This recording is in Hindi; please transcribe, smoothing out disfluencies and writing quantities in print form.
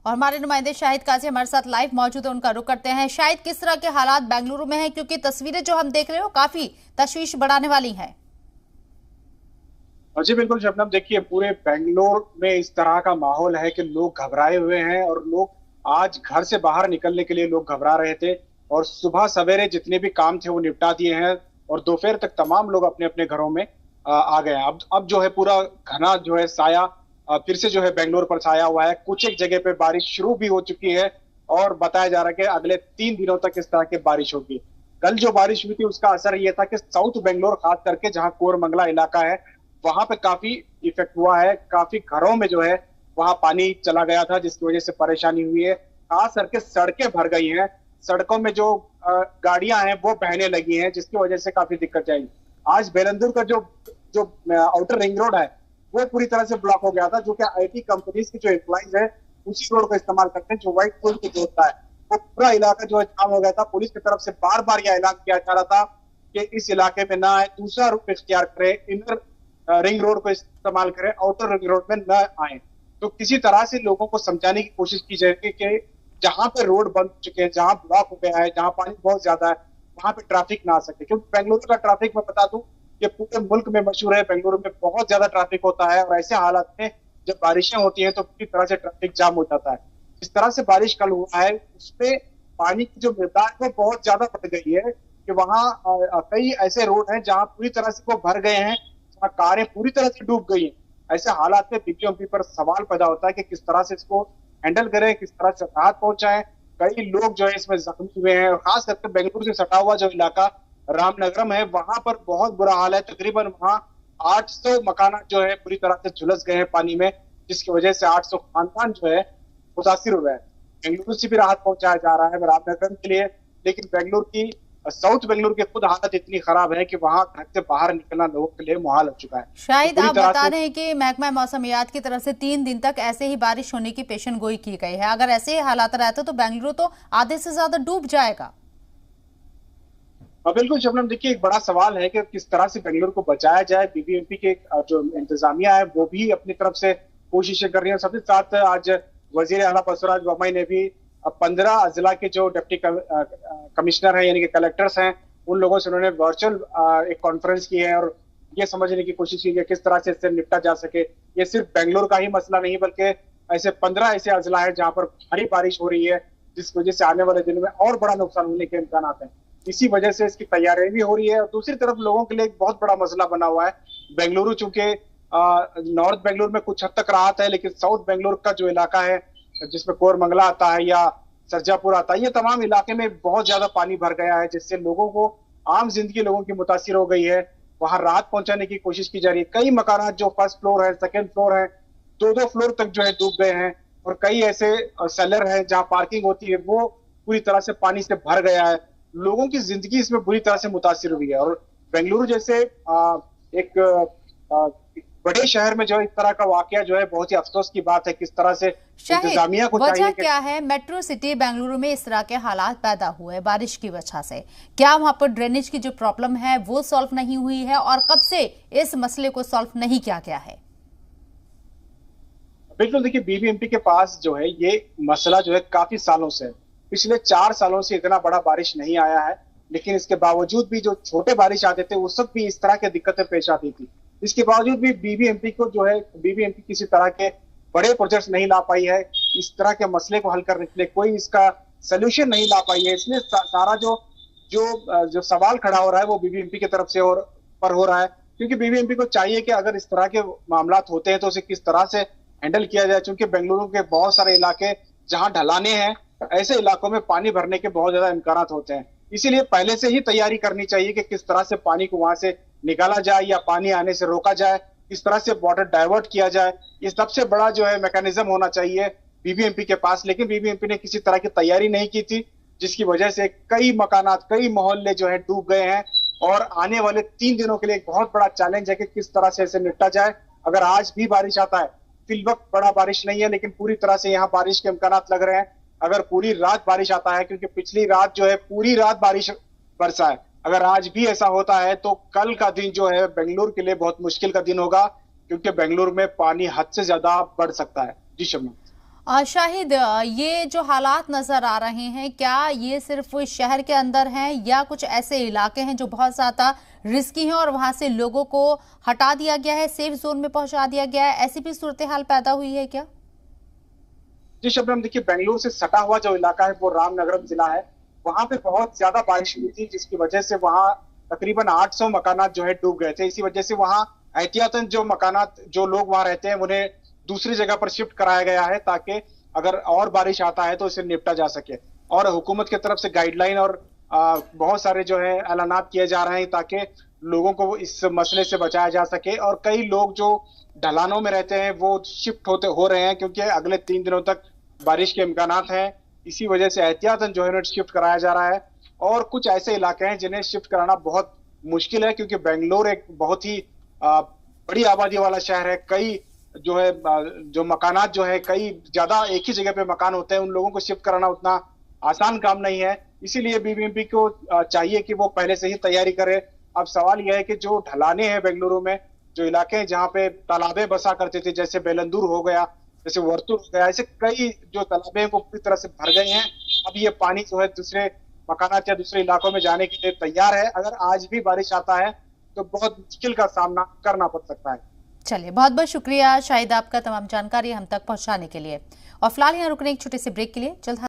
और हमारे नुमाइंदे शाहिद काजी हमारे साथ लाइव मौजूद है, उनका रुख करते हैं। शाहिद, किस तरह के हालात बेंगलुरु में हैं, क्योंकि तस्वीरें जो हम देख रहे हो काफी तशवीश बढ़ाने वाली हैं। जी बिल्कुल शबनम, देखिए पूरे बेंगलोर में इस तरह का माहौल है कि लोग घबराए हुए हैं और लोग आज घर से बाहर निकलने के लिए लोग घबरा रहे थे और सुबह सवेरे जितने भी काम थे वो निपटा दिए हैं और दोपहर तक तमाम लोग अपने अपने घरों में आ गए हैं। अब जो है पूरा घना जो है साया फिर से जो है बेंगलोर पर छाया हुआ है। कुछ एक जगह पे बारिश शुरू भी हो चुकी है और बताया जा रहा है कि अगले 3 दिनों तक इस तरह की बारिश होगी। कल जो बारिश हुई थी उसका असर ये था कि साउथ बेंगलोर खास करके जहां कोरमंगला इलाका है वहां पे काफी इफेक्ट हुआ है। काफी घरों में जो है वहां पानी चला गया था जिसकी वजह से परेशानी हुई है। खास करके सड़कें भर गई हैं, सड़कों में जो गाड़ियां हैं वो बहने लगी हैं जिसकी वजह से काफी दिक्कत आई। आज बेलंदुर का जो जो आउटर रिंग रोड है वो पूरी तरह से ब्लॉक हो गया था, जो कि आईटी कंपनीज के जो एम्प्लॉइज है उसी रोड का इस्तेमाल करते हैं जो व्हाइट पुल को जोड़ता है। वो पूरा इलाका जो है जाम हो गया था। पुलिस की तरफ से बार बार यह ऐलान किया जा रहा था कि इस इलाके में ना आए, दूसरा रूट इख्तियार करें, इनर रिंग रोड को इस्तेमाल करें, आउटर रिंग रोड में न आए। तो किसी तरह से लोगों को समझाने की कोशिश की जाएगी कि जहां पे रोड बंद चुके हैं, जहां ब्लॉक हो गया है, जहां पानी बहुत ज्यादा है वहां पे ट्रैफिक ना आ सके। क्योंकि बेंगलुरु का ट्रैफिक मैं बता दूं कि पूरे मुल्क में मशहूर है। बेंगलुरु में बहुत ज्यादा ट्रैफिक होता है और ऐसे हालात में जब बारिशें होती हैं तो पूरी तरह से ट्रैफिक जाम हो जाता है। जिस तरह से बारिश कल हुआ है उसपे पानी की जो मिकदार वो बहुत ज्यादा बढ़ गई है कि वहां कई ऐसे रोड हैं जहां पूरी तरह से वो भर गए हैं, जहां कारें पूरी तरह से डूब गई हैं। ऐसे हालात में बीपीएमपी पर सवाल पैदा होता है कि किस तरह से इसको हैंडल करें, किस तरह से राहत पहुंचाएं। कई लोग जो है इसमें जख्मी हुए हैं और खास करके बेंगलुरु से सटा हुआ जो इलाका रामनगरम है वहां पर बहुत बुरा हाल है। तकरीबन वहां 800 मकान जो है पूरी तरह से झुलस गए हैं पानी में, जिसकी वजह से 800 खानदान जो है मुतासिर हो गए हैं। बेंगलुरु से भी राहत पहुंचाया जा रहा है रामनगरम के लिए, लेकिन बेंगलुरु की साउथ बेंगलुरु की खुद हालत इतनी खराब है कि वहां घर से बाहर निकलना लोगों के लिए मुहाल हो चुका है। शायद तो आप बता रहे हैं कि महकमा मौसमियात की तरफ से 3 दिन तक ऐसे ही बारिश होने की पेशन गोई की गई है। अगर ऐसे ही हालात रहते तो बेंगलुरु तो आधे से ज्यादा डूब जाएगा। बिल्कुल शबनम, देखिए एक बड़ा सवाल है कि किस तरह से बेंगलुरु को बचाया जाए। बीबीएमपी के जो इंतजामिया है वो भी अपनी तरफ से कोशिशें कर रही है। सबके साथ आज वजीर आला बसवराज बोम्मई ने भी 15 जिला के जो डिप्टी कमिश्नर हैं यानी कि कलेक्टर्स हैं उन लोगों से उन्होंने वर्चुअल एक कॉन्फ्रेंस की है और ये समझने की कोशिश की है किस तरह से इससे निपटा जा सके। ये सिर्फ बेंगलुरु का ही मसला नहीं बल्कि ऐसे 15 ऐसे अजला है जहां पर भारी बारिश हो रही है जिस वजह से आने वाले दिनों में और बड़ा नुकसान होने के इम्कान हैं। इसी वजह से इसकी तैयारी भी हो रही है और दूसरी तरफ लोगों के लिए एक बहुत बड़ा मसला बना हुआ है। बेंगलुरु चूंकि नॉर्थ बेंगलुरु में कुछ हद तक राहत है, लेकिन साउथ बेंगलुरु का जो इलाका है जिसमें कोरमंगला आता है या सरजापुर आता है, ये तमाम इलाके में बहुत ज्यादा पानी भर गया है जिससे लोगों को आम जिंदगी लोगों की मुतासिर हो गई है। वहां राहत पहुंचाने की कोशिश की जा रही है। कई मकान जो फर्स्ट फ्लोर है, सेकेंड फ्लोर है, 2-2 फ्लोर तक जो है डूब गए हैं और कई ऐसे सेलर हैं जहां पार्किंग होती है वो पूरी तरह से पानी से भर गया है। लोगों की जिंदगी इसमें बुरी तरह से मुतासिर हुई है और बेंगलुरु जैसे एक बड़े शहर में जो इस तरह का वाकया जो है बहुत ही अफसोस की बात है। किस तरह से इंतजामिया को चाहिए। वजह क्या है मेट्रो सिटी बेंगलुरु में इस तरह के हालात पैदा हुए बारिश की वजह से? क्या वहां पर ड्रेनेज की जो प्रॉब्लम है वो सॉल्व नहीं हुई है और कब से इस मसले को सॉल्व नहीं किया गया है? बिल्कुल, देखिए बीबीएमपी के पास जो है ये मसला जो है काफी सालों से, पिछले 4 सालों से इतना बड़ा बारिश नहीं आया है, लेकिन इसके बावजूद भी जो छोटे बारिश आते थे उस वक्त भी इस तरह की दिक्कतें पेश आती थी। इसके बावजूद भी बीबीएमपी को जो है बीबीएमपी किसी तरह के बड़े प्रोजेक्ट्स नहीं ला पाई है। इस तरह के मसले को हल करने के लिए कोई इसका सोल्यूशन नहीं ला पाई है। इसलिए सारा जो जो जो सवाल खड़ा हो रहा है वो बीबीएमपी की तरफ से और पर हो रहा है, क्योंकि बीबीएमपी को चाहिए कि अगर इस तरह के मामला होते हैं तो उसे किस तरह से हैंडल किया जाए। चूंकि बेंगलुरु के बहुत सारे इलाके जहां ढलाने हैं, ऐसे इलाकों में पानी भरने के बहुत ज्यादा इम्कान होते हैं। इसीलिए पहले से ही तैयारी करनी चाहिए कि किस तरह से पानी को वहां से निकाला जाए या पानी आने से रोका जाए, किस तरह से वाटर डाइवर्ट किया जाए। ये सबसे बड़ा जो है मैकेनिज्म होना चाहिए बीबीएमपी के पास, लेकिन बीबीएमपी ने किसी तरह की तैयारी नहीं की थी जिसकी वजह से कई मकानात, कई मोहल्ले जो है डूब गए हैं और आने वाले 3 दिनों के लिए एक बहुत बड़ा चैलेंज है कि किस तरह से इसे निपटा जाए। अगर आज भी बारिश आता है, फिल वक्त बड़ा बारिश नहीं है लेकिन पूरी तरह से यहाँ बारिश के इम्कान लग रहे हैं। अगर पूरी रात बारिश आता है, क्योंकि पिछली रात जो है पूरी रात बारिश बरसा है, अगर आज भी ऐसा होता है तो कल का दिन जो है बेंगलुरु के लिए बहुत मुश्किल का दिन होगा, क्योंकि बेंगलुरु में पानी हद से ज्यादा बढ़ सकता है। जी शम्मा। शाहिद, ये जो हालात नजर आ रहे हैं, क्या ये सिर्फ शहर के अंदर हैं या कुछ ऐसे इलाके हैं जो बहुत ज्यादा रिस्की हैं और वहां से लोगों को हटा दिया गया है, सेफ जोन में पहुंचा दिया गया है? ऐसी भी सूरत हाल पैदा हुई है क्या? जी शबनम, देखिए बेंगलुरु से सटा हुआ जो इलाका है वो रामनगरम जिला है। वहां पे बहुत ज्यादा बारिश हुई थी, जिसकी वजह से वहां तकरीबन 800 मकानात जो है डूब गए थे। इसी वजह से वहां एहतियातन जो मकानात जो लोग वहां रहते हैं उन्हें दूसरी जगह पर शिफ्ट कराया गया है, ताकि अगर और बारिश आता है तो इसे निपटा जा सके। और हुकूमत की तरफ से गाइडलाइन और बहुत सारे जो है ऐलानात किए जा रहे हैं ताकि लोगों को इस मसले से बचाया जा सके। और कई लोग जो ढलानों में रहते हैं वो शिफ्ट हो रहे हैं, क्योंकि अगले 3 दिनों तक बारिश के इम्कानात हैं। इसी वजह से एहतियातन जो है शिफ्ट कराया जा रहा है। और कुछ ऐसे इलाके हैं जिन्हें शिफ्ट कराना बहुत मुश्किल है, क्योंकि बेंगलोर एक बहुत ही बड़ी आबादी वाला शहर है। कई जो है जो मकानात जो है कई ज्यादा एक ही जगह पे मकान होते हैं, उन लोगों को शिफ्ट कराना उतना आसान काम नहीं है। इसीलिए बीबीएमपी को चाहिए कि वो पहले से ही तैयारी करे। अब सवाल यह है कि जो ढलाने हैं बेंगलुरु में, जो इलाके हैं जहाँ पे तालाबे बसा करते थे, जैसे बेलंदूर हो गया, जैसे वर्तुल हो गया, ऐसे कई जो तालाबे हैं वो पूरी तरह से भर गए हैं। अब ये पानी जो है दूसरे मकानात या दूसरे इलाकों में जाने के लिए तैयार है। अगर आज भी बारिश आता है तो बहुत मुश्किल का सामना करना पड़ सकता है। चलिए, बहुत बहुत शुक्रिया शाहिद आपका तमाम जानकारी हम तक पहुंचाने के लिए। और फिलहाल यहाँ रुकने एक छोटे से ब्रेक के लिए जल्द